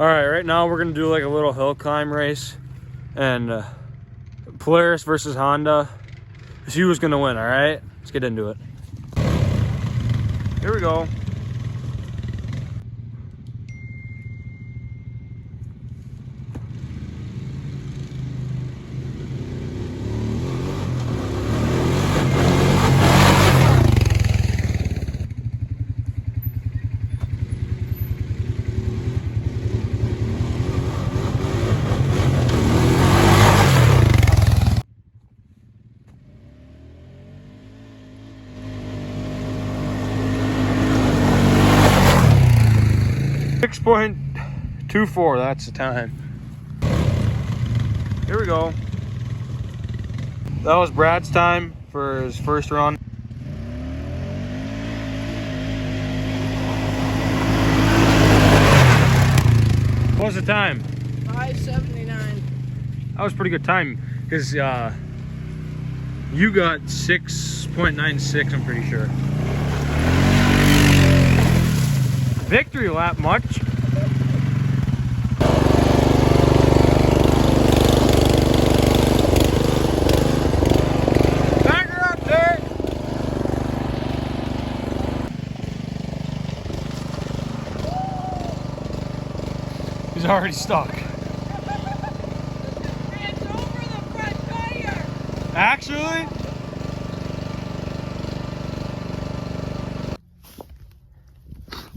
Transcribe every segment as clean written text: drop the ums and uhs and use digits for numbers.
All right, right now we're gonna do like a little hill climb race, and Polaris versus Honda. See who's gonna win. All right, let's get into it. Here we go. .24, that's the time. Here we go. That was Brad's time for his first run. What was the time? 5:79. That was a pretty good time because you got 6.96, I'm pretty sure. Victory lap much? Back her up there! He's already stuck. It's over the front tire. Actually?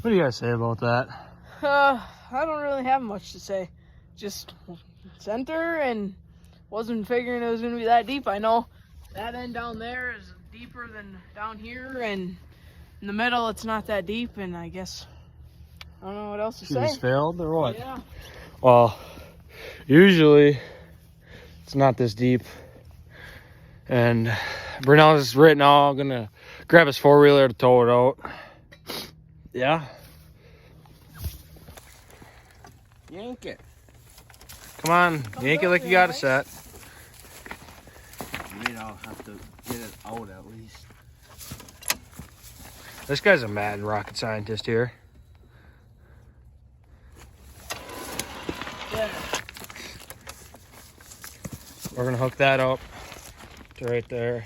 What do you guys say about that? I don't really have much to say. Just center and wasn't figuring it was going to be that deep. I know that end down there is deeper than down here, and in the middle it's not that deep, and I guess I don't know what else to She say. just failed or what? Yeah. Well, usually it's not this deep. And Brunel's right now gonna grab his four-wheeler to tow it out. Yeah. Yank it. Come on, yank it like you got it set. Maybe I'll have to get it out at least. This guy's a mad rocket scientist here. Yeah. We're gonna hook that up to right there.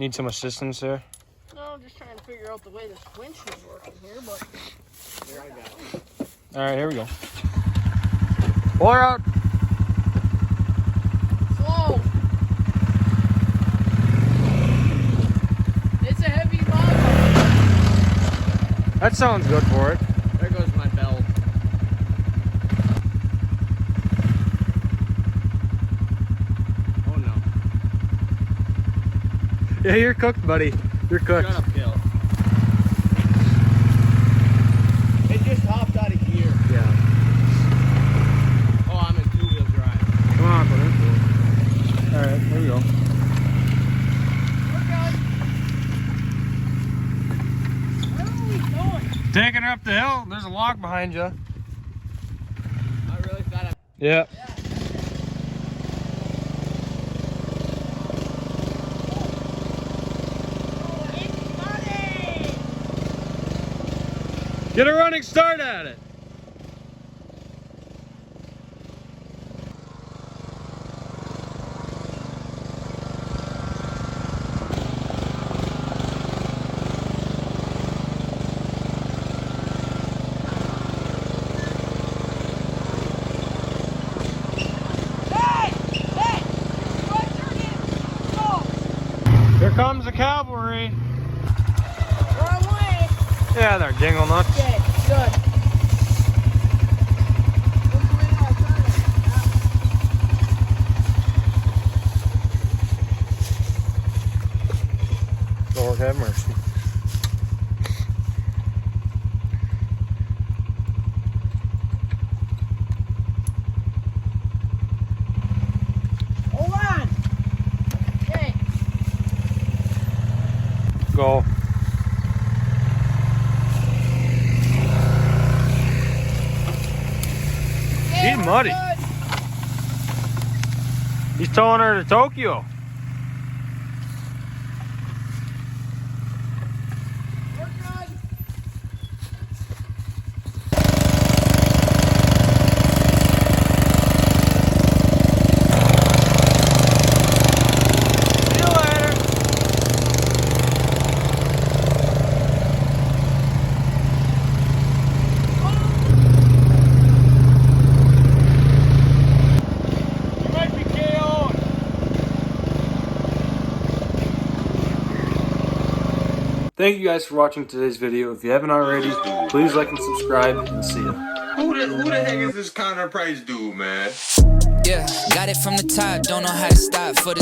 Need some assistance there? No, I'm just trying to figure out the way this winch is working here, but Here, I got it. All right, here we go. Pull her out. slow. It's a heavy log. That sounds good for it. There goes my belt. Oh no. Yeah, you're cooked, buddy. You're cooked. Shut up, Gil. It just hopped out of gear. Yeah. Oh, I'm in two-wheel drive. Come on, buddy. All right, here we go. We're good. Where are we going? Taking her up the hill. There's a log behind you. I really thought I... Yeah. Get a running start at it. Here comes the cavalry. Wrong way. Yeah, they're dingle nuts. Okay, good. Which way do I turn it? Lord have mercy. Hold on. Okay. Go. He's muddy. He's towing her to Tokyo. Thank you guys for watching today's video. If you haven't already, please like and subscribe, and see ya. Who the heck is this Connor Price dude, man? Yeah, got it from the top, don't know how to stop for the